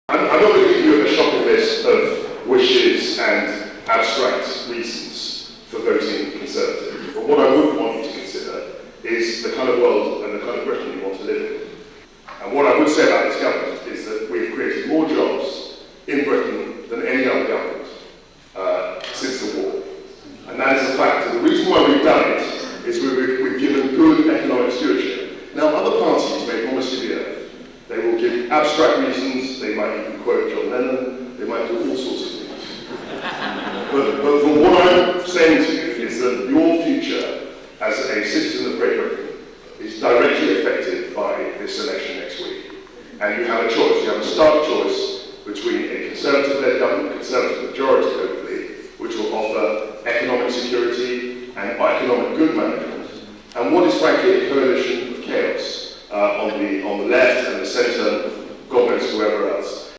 I'm not going to give you a shopping list of wishes and abstract reasons for voting Conservative, but what I would want you to consider is the kind of world and the kind of Britain you want to live in. And what I would say about this government is that we've created more jobs in Britain than any other government since the war. And that is a fact. And the reason why we've done it is we've given good economic stewardship. Now, other parties may promise to the earth. They will give abstract reasons, they might even quote John Lennon, they might do all sorts of things. but from what I'm saying to you is that your future as a citizen of Great Britain is directly affected by this election next week. And you have a choice. You have a stark choice between a Conservative-led government, Conservative majority hopefully, which will offer economic security and economic good management, and what is frankly a coalition of chaos on the left and the centre, God knows whoever else.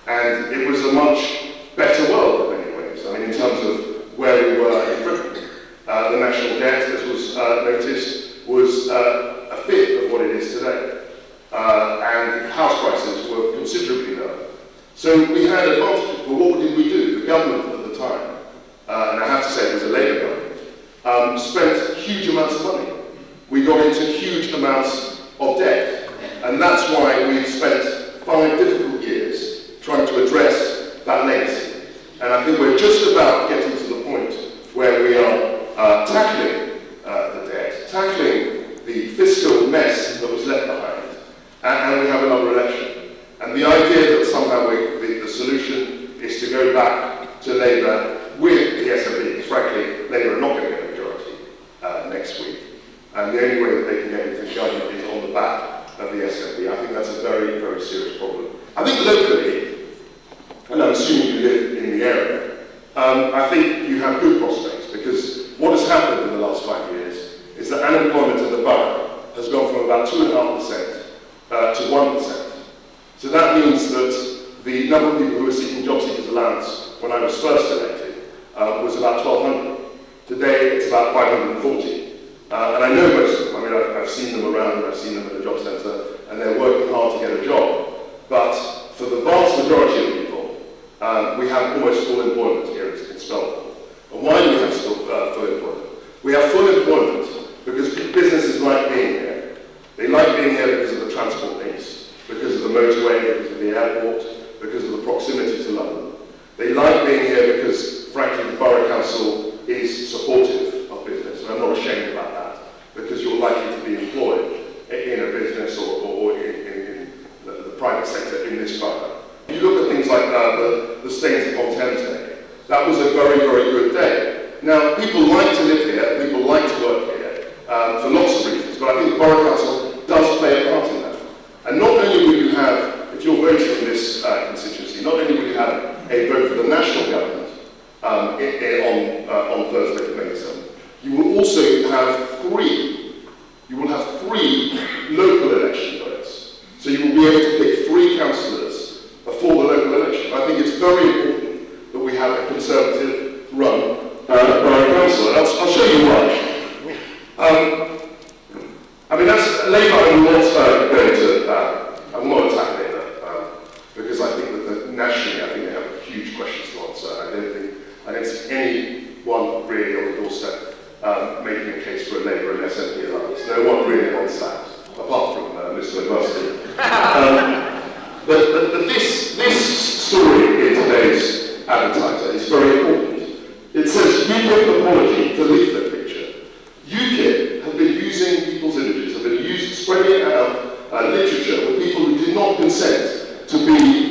And it was a much better world in many ways. I mean, in terms of where we were in Britain. The national debt, as was noticed, was a fifth of what it is today. And house prices were considerably lower. So we had advantages, but what did we do? The government at the time, and I have to say it was a Labour government, spent huge amounts of money. We got into huge amounts of debt, and that's why we've spent 5 difficult years trying to address that legacy. And I think we're just about getting to the point where we are tackling the debt, tackling the fiscal mess that was left behind, and we have another election. And the idea that somehow the solution is to go back to Labour with the SNP, because frankly, Labour are not going to get a majority next week. And the only way that they can get into government is on the back of the SNP. I think that's a very, very serious problem. I think locally, and I'm assuming you live in the area, I think you have good prospects, because what has happened in the last 5 years is that unemployment in the borough has gone from about 2.5% to 1%. So that means that the number of people who were seeking job seekers allowance when I was first elected was about 1,200. Today it's about 540. And I know most of them. I mean, I've seen them around, I've seen them at the job centre, and they're working hard to get a job. But for the vast majority of people, we have almost full employment here in Spelthorne. And why do we have full employment? We have full employment because businesses like being here. They like being here because of the transport links, because of the motorway, because of the airport, because of the proximity to London. They like being here because, frankly, the Borough Council is supportive of business, and I'm not ashamed about that, because you're likely to be employed in a business or in the private sector in this borough. If you look at things like the Staines upon Thames Day, that was a very, very good day. Now, people like to live here, people like to work here, for lots of reasons, but I think the Borough Council does play a part in that. And not only will you have, if you're voting in this constituency, not only will you have a vote for the national government on Thursday, May 7th, you will also have three local election votes. So you will be able to pick 3 councillors before the local election. I think it's very important that we have a Conservative-run Borough Council. And I'll show you why. I mean, that's Labour. I will not attack Labour because I think that nationally, I think they have huge questions to answer. I don't see anyone really on the doorstep making a case for a Labour and SNP alliance. No one really wants that, apart from Mr. McCluskey. But this story in today's Advertiser is very important. It says UKIP apology for leaflet picture. UKIP have been using people's images, have been spreading out literature with people who did not consent to be